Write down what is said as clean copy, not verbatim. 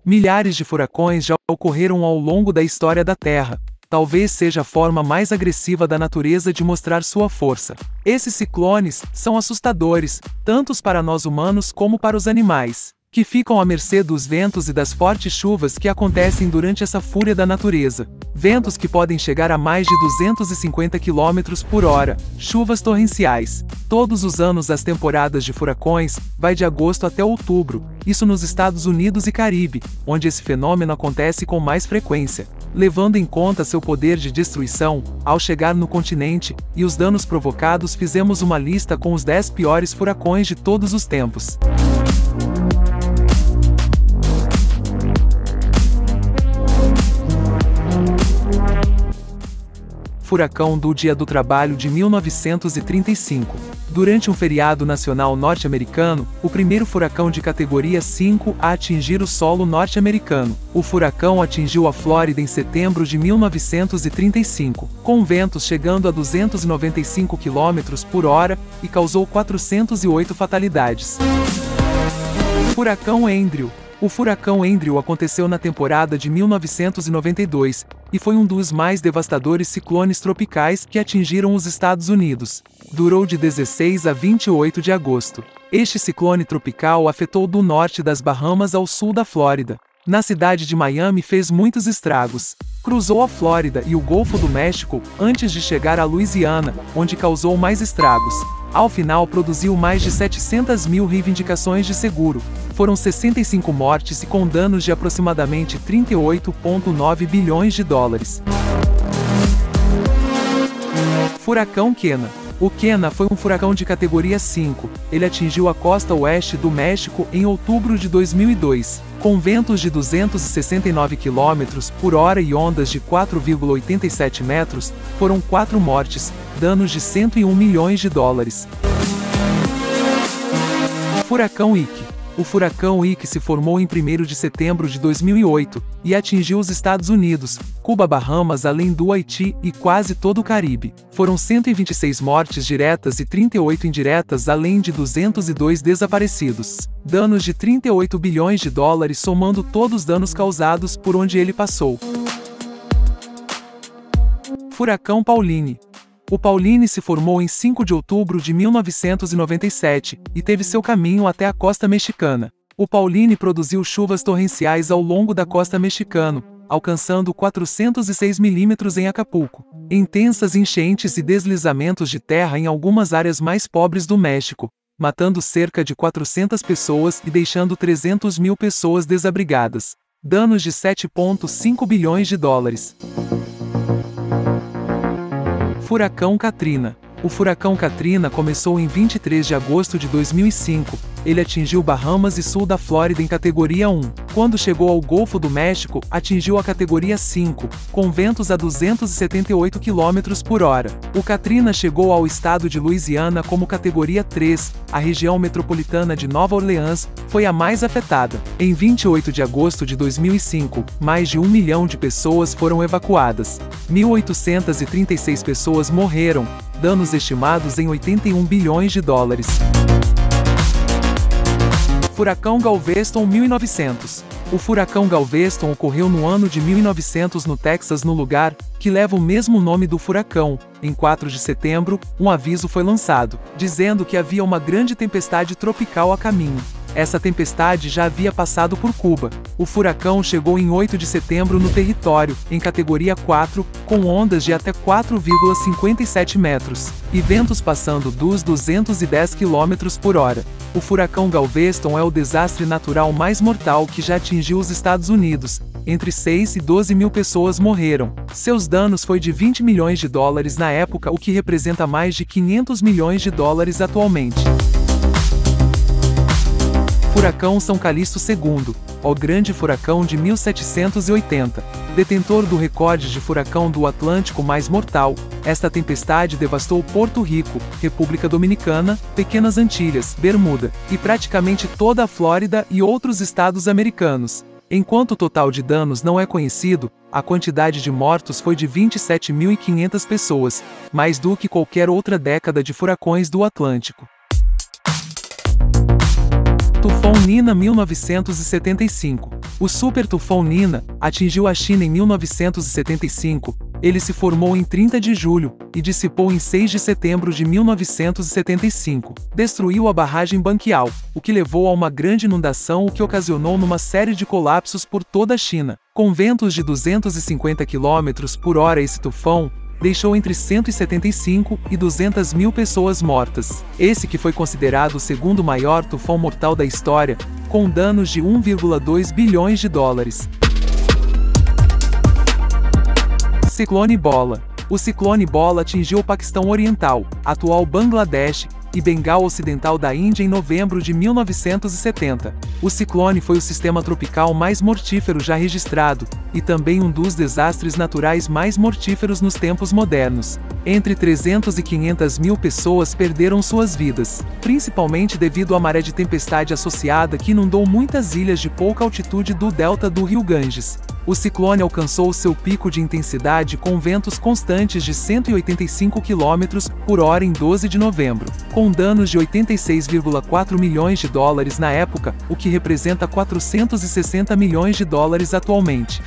Milhares de furacões já ocorreram ao longo da história da Terra. Talvez seja a forma mais agressiva da natureza de mostrar sua força. Esses ciclones são assustadores, tanto para nós humanos como para os animais, que ficam à mercê dos ventos e das fortes chuvas que acontecem durante essa fúria da natureza. Ventos que podem chegar a mais de 250 km por hora, chuvas torrenciais. Todos os anos as temporadas de furacões vai de agosto até outubro, isso nos Estados Unidos e Caribe, onde esse fenômeno acontece com mais frequência. Levando em conta seu poder de destruição, ao chegar no continente, e os danos provocados, fizemos uma lista com os 10 piores furacões de todos os tempos. Furacão do Dia do Trabalho de 1935. Durante um feriado nacional norte-americano, o primeiro furacão de categoria 5 a atingir o solo norte-americano. O furacão atingiu a Flórida em setembro de 1935, com ventos chegando a 295 km por hora e causou 408 fatalidades. Furacão Andrew. O furacão Andrew aconteceu na temporada de 1992, e foi um dos mais devastadores ciclones tropicais que atingiram os Estados Unidos. Durou de 16 a 28 de agosto. Este ciclone tropical afetou do norte das Bahamas ao sul da Flórida. Na cidade de Miami fez muitos estragos. Cruzou a Flórida e o Golfo do México antes de chegar a Louisiana, onde causou mais estragos. Ao final produziu mais de 700 mil reivindicações de seguro. Foram 65 mortes e com danos de aproximadamente 38,9 bilhões de dólares. Furacão Kena. O Kena foi um furacão de categoria 5. Ele atingiu a costa oeste do México em outubro de 2002. Com ventos de 269 km por hora e ondas de 4,87 metros, foram 4 mortes, danos de 101 milhões de dólares. Furacão Ike. O furacão Ike se formou em 1º de setembro de 2008 e atingiu os Estados Unidos, Cuba, Bahamas, além do Haiti e quase todo o Caribe. Foram 126 mortes diretas e 38 indiretas, além de 202 desaparecidos. Danos de 38 bilhões de dólares, somando todos os danos causados por onde ele passou. Furacão Pauline. O Pauline se formou em 5 de outubro de 1997 e teve seu caminho até a costa mexicana. O Pauline produziu chuvas torrenciais ao longo da costa mexicana, alcançando 406 milímetros em Acapulco. Intensas enchentes e deslizamentos de terra em algumas áreas mais pobres do México, matando cerca de 400 pessoas e deixando 300 mil pessoas desabrigadas. Danos de 7,5 bilhões de dólares. Furacão Katrina. O furacão Katrina começou em 23 de agosto de 2005. Ele atingiu Bahamas e sul da Flórida em categoria 1. Quando chegou ao Golfo do México, atingiu a categoria 5, com ventos a 278 km por hora. O Katrina chegou ao estado de Louisiana como categoria 3. A região metropolitana de Nova Orleans foi a mais afetada. Em 28 de agosto de 2005, mais de 1 milhão de pessoas foram evacuadas. 1.836 pessoas morreram, danos estimados em 81 bilhões de dólares. Furacão Galveston 1900. O furacão Galveston ocorreu no ano de 1900 no Texas, no lugar que leva o mesmo nome do furacão. Em 4 de setembro, um aviso foi lançado, dizendo que havia uma grande tempestade tropical a caminho. Essa tempestade já havia passado por Cuba. O furacão chegou em 8 de setembro no território, em categoria 4, com ondas de até 4,57 metros, e ventos passando dos 210 km por hora. O furacão Galveston é o desastre natural mais mortal que já atingiu os Estados Unidos. Entre 6 e 12 mil pessoas morreram. Seus danos foi de 20 milhões de dólares na época, o que representa mais de 500 milhões de dólares atualmente. Furacão São Calixto II, o grande furacão de 1780. Detentor do recorde de furacão do Atlântico mais mortal, esta tempestade devastou Porto Rico, República Dominicana, Pequenas Antilhas, Bermuda, e praticamente toda a Flórida e outros estados americanos. Enquanto o total de danos não é conhecido, a quantidade de mortos foi de 27.500 pessoas, mais do que qualquer outra década de furacões do Atlântico. Tufão Nina 1975. O super tufão Nina atingiu a China em 1975, ele se formou em 30 de julho e dissipou em 6 de setembro de 1975. Destruiu a barragem Banqiao, o que levou a uma grande inundação, o que ocasionou numa série de colapsos por toda a China. Com ventos de 250 km/h, esse tufão deixou entre 175 e 200 mil pessoas mortas. Esse que foi considerado o segundo maior tufão mortal da história, com danos de 1,2 bilhões de dólares. Ciclone Bola. O ciclone Bola atingiu o Paquistão Oriental, atual Bangladesh, e Bengala Ocidental da Índia em novembro de 1970. O ciclone foi o sistema tropical mais mortífero já registrado, e também um dos desastres naturais mais mortíferos nos tempos modernos. Entre 300 e 500 mil pessoas perderam suas vidas, principalmente devido à maré de tempestade associada que inundou muitas ilhas de pouca altitude do delta do rio Ganges. O ciclone alcançou seu pico de intensidade com ventos constantes de 185 km/h em 12 de novembro, com danos de 86,4 milhões de dólares na época, o que representa 460 milhões de dólares atualmente.